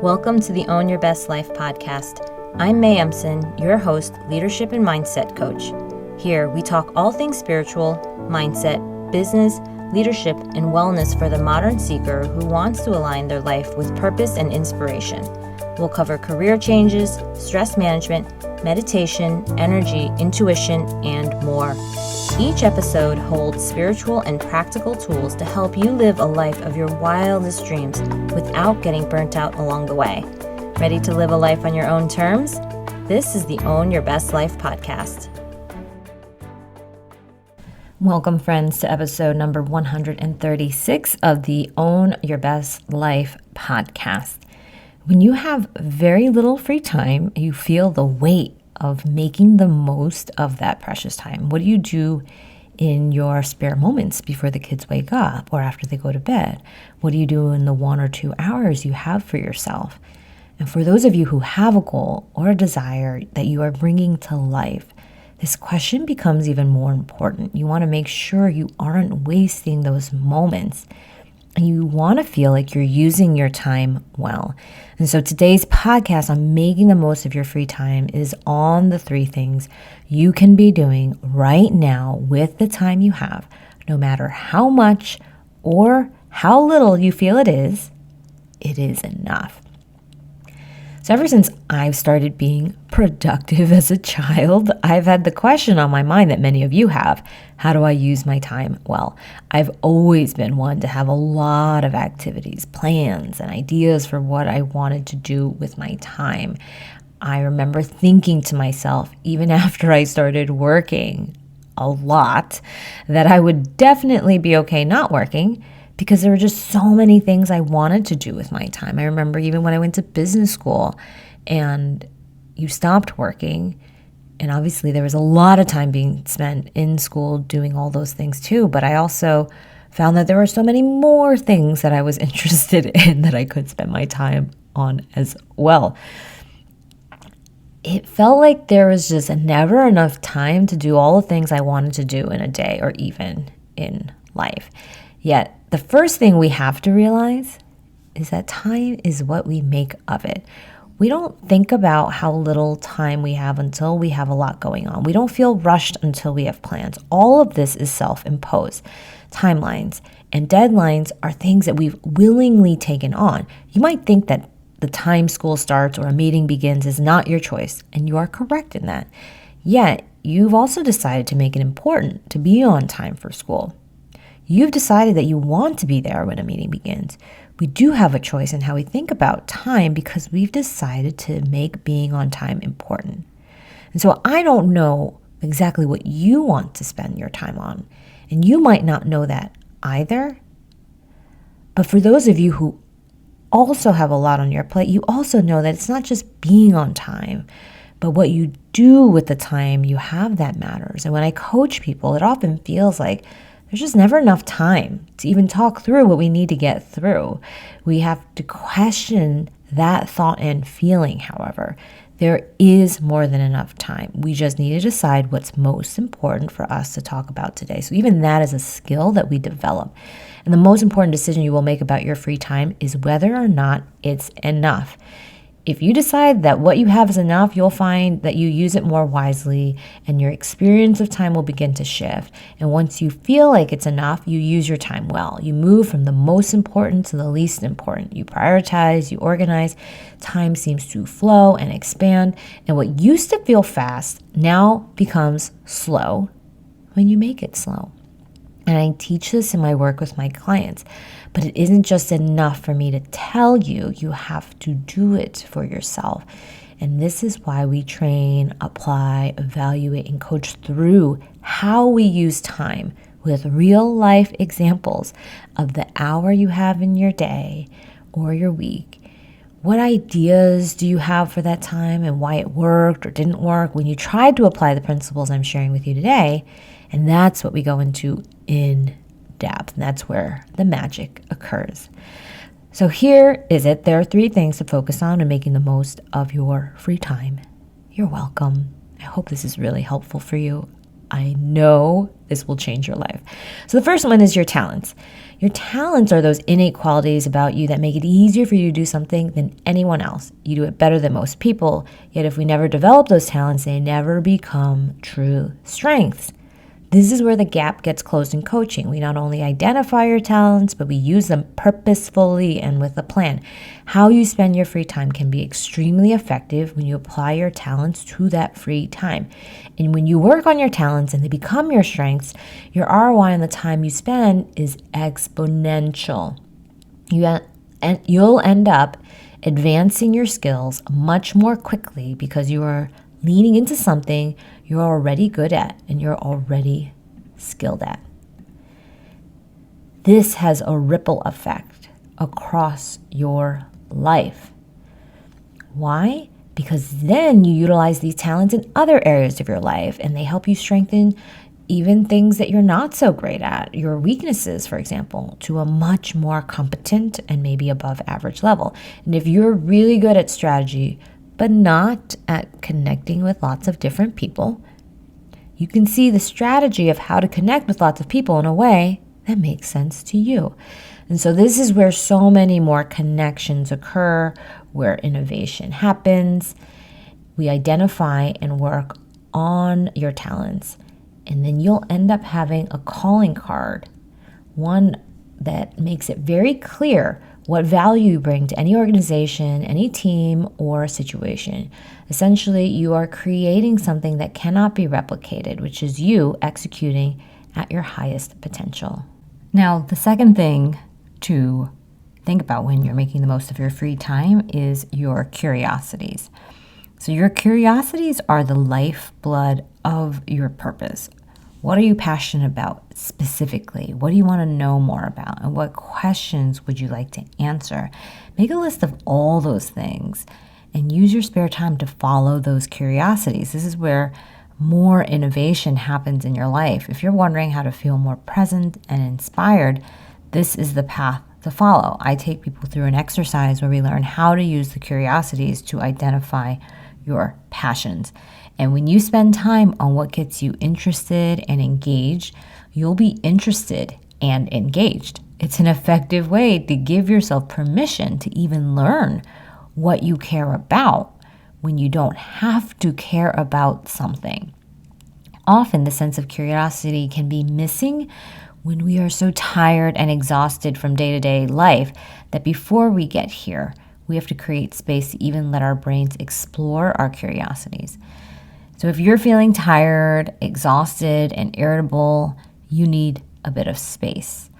Welcome to the Own Your Best Life podcast. I'm May Emson, your host, leadership and mindset coach. Here, we talk all things spiritual, mindset, business, leadership, and wellness for the modern seeker who wants to align their life with purpose and inspiration. We'll cover career changes, stress management, meditation, energy, intuition, and more. Each episode holds spiritual and practical tools to help you live a life of your wildest dreams without getting burnt out along the way. Ready to live a life on your own terms? This is the Own Your Best Life podcast. Welcome, friends, to episode number 136 of the Own Your Best Life podcast. When you have very little free time, you feel the weight of making the most of that precious time. What do you do in your spare moments before the kids wake up or after they go to bed? What do you do in the 1 or 2 hours you have for yourself? And for those of you who have a goal or a desire that you are bringing to life, this question becomes even more important. You want to make sure you aren't wasting those moments, and you want to feel like you're using your time well. And so today's podcast on making the most of your free time is on the 3 things you can be doing right now with the time you have, no matter how much or how little you feel it is enough. So ever since I've started being productive as a child, I've had the question on my mind that many of you have: how do I use my time well? I've always been one to have a lot of activities, plans, and ideas for what I wanted to do with my time. I remember thinking to myself, even after I started working a lot, that I would definitely be okay not working, because there were just so many things I wanted to do with my time. I remember even when I went to business school and you stopped working, and obviously there was a lot of time being spent in school doing all those things too, but I also found that there were so many more things that I was interested in that I could spend my time on as well. It felt like there was just never enough time to do all the things I wanted to do in a day or even in life. Yet, the first thing we have to realize is that time is what we make of it. We don't think about how little time we have until we have a lot going on. We don't feel rushed until we have plans. All of this is self-imposed. Timelines and deadlines are things that we've willingly taken on. You might think that the time school starts or a meeting begins is not your choice, and you are correct in that. Yet, you've also decided to make it important to be on time for school. You've decided that you want to be there when a meeting begins. We do have a choice in how we think about time because we've decided to make being on time important. And so I don't know exactly what you want to spend your time on, and you might not know that either. But for those of you who also have a lot on your plate, you also know that it's not just being on time, but what you do with the time you have that matters. And when I coach people, it often feels like there's just never enough time to even talk through what we need to get through. We have to question that thought and feeling, however. There is more than enough time. We just need to decide what's most important for us to talk about today. So even that is a skill that we develop. And the most important decision you will make about your free time is whether or not it's enough. If you decide that what you have is enough, you'll find that you use it more wisely and your experience of time will begin to shift. And once you feel like it's enough, you use your time well. You move from the most important to the least important. You prioritize, you organize. Time seems to flow and expand. And what used to feel fast now becomes slow when you make it slow. And I teach this in my work with my clients. But it isn't just enough for me to tell you. You have to do it for yourself. And this is why we train, apply, evaluate, and coach through how we use time with real life examples of the hour you have in your day or your week. What ideas do you have for that time and why it worked or didn't work when you tried to apply the principles I'm sharing with you today? And that's what we go into in depth, and that's where the magic occurs. So here is it. There are 3 things to focus on in making the most of your free time. You're welcome. I hope this is really helpful for you. I know this will change your life. So the first one is your talents. Your talents are those innate qualities about you that make it easier for you to do something than anyone else. You do it better than most people, yet if we never develop those talents, they never become true strengths. This is where the gap gets closed in coaching. We not only identify your talents, but we use them purposefully and with a plan. How you spend your free time can be extremely effective when you apply your talents to that free time. And when you work on your talents and they become your strengths, your ROI on the time you spend is exponential. You'll end up advancing your skills much more quickly because you are leaning into something you're already good at and you're already skilled at. This has a ripple effect across your life. Why? Because then you utilize these talents in other areas of your life and they help you strengthen even things that you're not so great at, your weaknesses, for example, to a much more competent and maybe above average level. And if you're really good at strategy, but not at connecting with lots of different people, you can see the strategy of how to connect with lots of people in a way that makes sense to you. And so this is where so many more connections occur, where innovation happens. We identify and work on your talents, and then you'll end up having a calling card, one that makes it very clear what value you bring to any organization, any team, or situation. Essentially, you are creating something that cannot be replicated, which is you executing at your highest potential. Now, the second thing to think about when you're making the most of your free time is your curiosities. So your curiosities are the lifeblood of your purpose. What are you passionate about specifically? What do you want to know more about? And what questions would you like to answer? Make a list of all those things and use your spare time to follow those curiosities. This is where more innovation happens in your life. If you're wondering how to feel more present and inspired, this is the path to follow. I take people through an exercise where we learn how to use the curiosities to identify your passions. And when you spend time on what gets you interested and engaged, you'll be interested and engaged. It's an effective way to give yourself permission to even learn what you care about when you don't have to care about something. Often the sense of curiosity can be missing when we are so tired and exhausted from day-to-day life that before we get here, we have to create space to even let our brains explore our curiosities. So if you're feeling tired, exhausted, and irritable, you need a bit of space,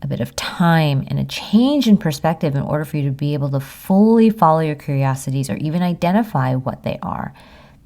a bit of time, and a change in perspective in order for you to be able to fully follow your curiosities or even identify what they are.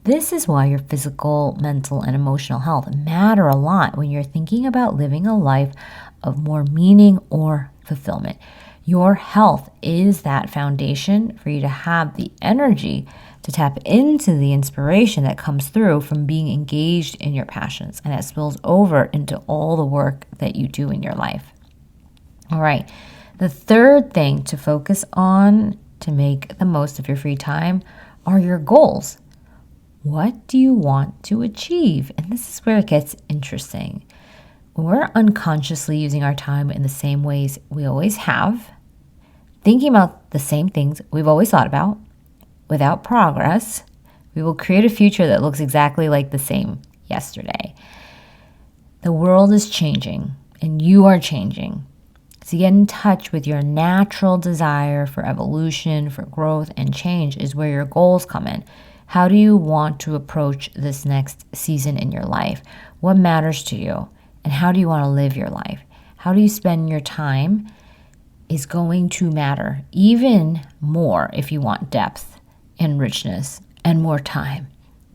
This is why your physical, mental, and emotional health matter a lot when you're thinking about living a life of more meaning or fulfillment. Your health is that foundation for you to have the energy to tap into the inspiration that comes through from being engaged in your passions, and that spills over into all the work that you do in your life. All right, the third thing to focus on to make the most of your free time are your goals. What do you want to achieve? And this is where it gets interesting. When we're unconsciously using our time in the same ways we always have, thinking about the same things we've always thought about, without progress, we will create a future that looks exactly like the same yesterday. The world is changing, and you are changing. So get in touch with your natural desire for evolution, for growth, and change is where your goals come in. How do you want to approach this next season in your life? What matters to you? And how do you want to live your life? How do you spend your time is going to matter even more if you want depth and richness and more time.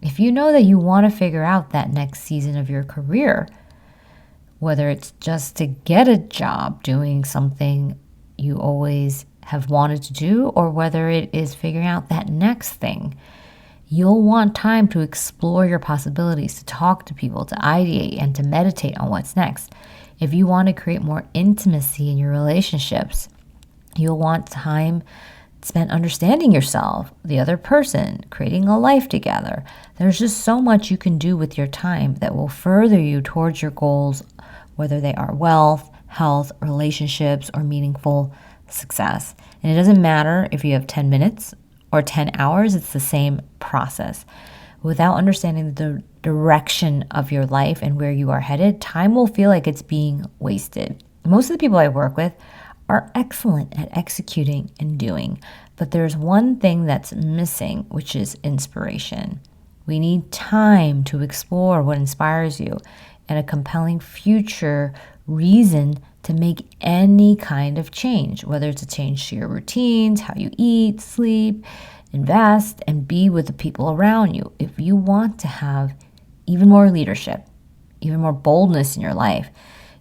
If you know that you want to figure out that next season of your career, whether it's just to get a job doing something you always have wanted to do, or whether it is figuring out that next thing, you'll want time to explore your possibilities, to talk to people, to ideate, and to meditate on what's next. If you want to create more intimacy in your relationships, you'll want time spent understanding yourself, the other person, creating a life together. There's just so much you can do with your time that will further you towards your goals, whether they are wealth, health, relationships, or meaningful success. And it doesn't matter if you have 10 minutes or 10 hours, it's the same process. Without understanding the direction of your life and where you are headed, time will feel like it's being wasted. Most of the people I work with are excellent at executing and doing, but there's one thing that's missing, which is inspiration. We need time to explore what inspires you and a compelling future reason to make any kind of change, whether it's a change to your routines, how you eat, sleep, invest, and be with the people around you. If you want to have even more leadership, even more boldness in your life,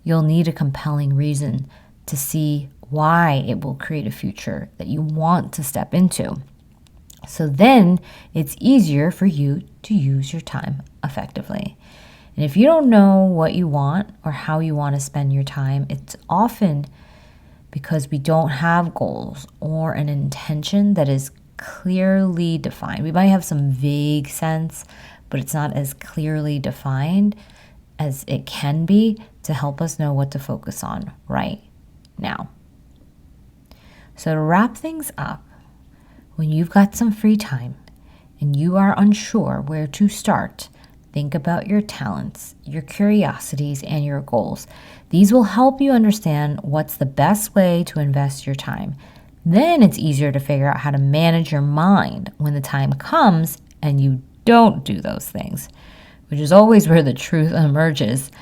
you'll need a compelling reason to see why it will create a future that you want to step into. So then it's easier for you to use your time effectively. And if you don't know what you want or how you want to spend your time, it's often because we don't have goals or an intention that is clearly defined. We might have some vague sense, but it's not as clearly defined as it can be to help us know what to focus on right now. So to wrap things up, when you've got some free time and you are unsure where to start, think about your talents, your curiosities, and your goals. These will help you understand what's the best way to invest your time. Then it's easier to figure out how to manage your mind when the time comes and you don't do those things, which is always where the truth emerges.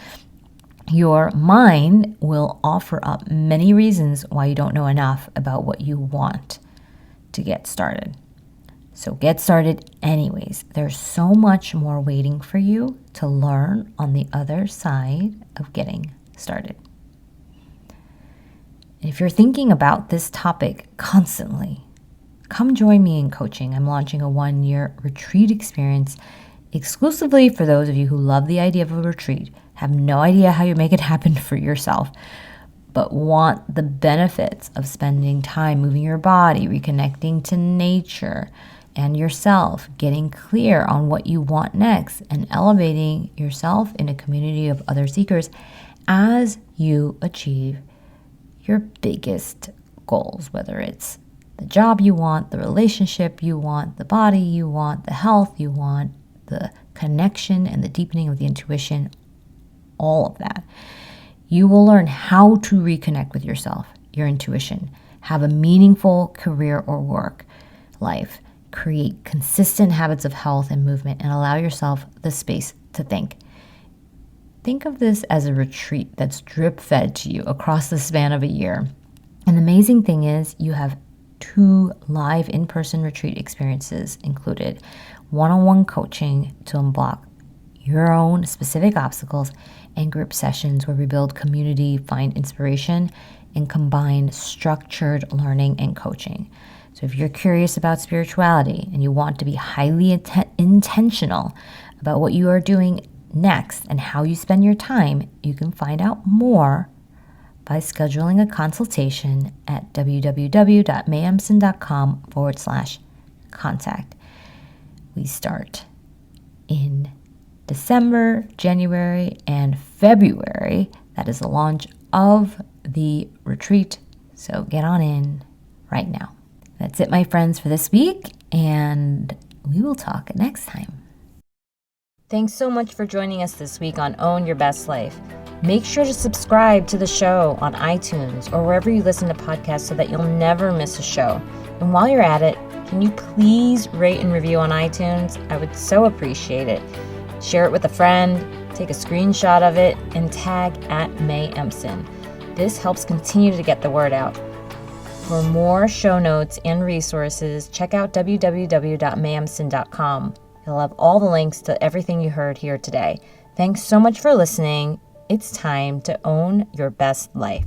Your mind will offer up many reasons why you don't know enough about what you want to get started. So get started anyways. There's so much more waiting for you to learn on the other side of getting started. And if you're thinking about this topic constantly, come join me in coaching. I'm launching a 1-year retreat experience exclusively for those of you who love the idea of a retreat, have no idea how you make it happen for yourself, but want the benefits of spending time moving your body, reconnecting to nature and yourself, getting clear on what you want next, and elevating yourself in a community of other seekers as you achieve your biggest goals, whether it's the job you want, the relationship you want, the body you want, the health you want, the connection and the deepening of the intuition, all of that. You will learn how to reconnect with yourself, your intuition, have a meaningful career or work life, create consistent habits of health and movement, and allow yourself the space to think. Think of this as a retreat that's drip-fed to you across the span of a year. And the amazing thing is you have 2 live in-person retreat experiences included, one-on-one coaching to unblock your own specific obstacles, and group sessions where we build community, find inspiration, and combine structured learning and coaching. So if you're curious about spirituality and you want to be highly intentional about what you are doing next and how you spend your time, you can find out more by scheduling a consultation at www.mayemson.com/contact. We start in December, January, and February. That is the launch of the retreat. So get on in right now. That's it, my friends, for this week, and we will talk next time. Thanks so much for joining us this week on Own Your Best Life. Make sure to subscribe to the show on iTunes or wherever you listen to podcasts so that you'll never miss a show. And while you're at it, can you please rate and review on iTunes? I would so appreciate it. Share it with a friend, take a screenshot of it, and tag @MayEmson. This helps continue to get the word out. For more show notes and resources, check out www.mayemson.com. It'll have all the links to everything you heard here today. Thanks so much for listening. It's time to own your best life.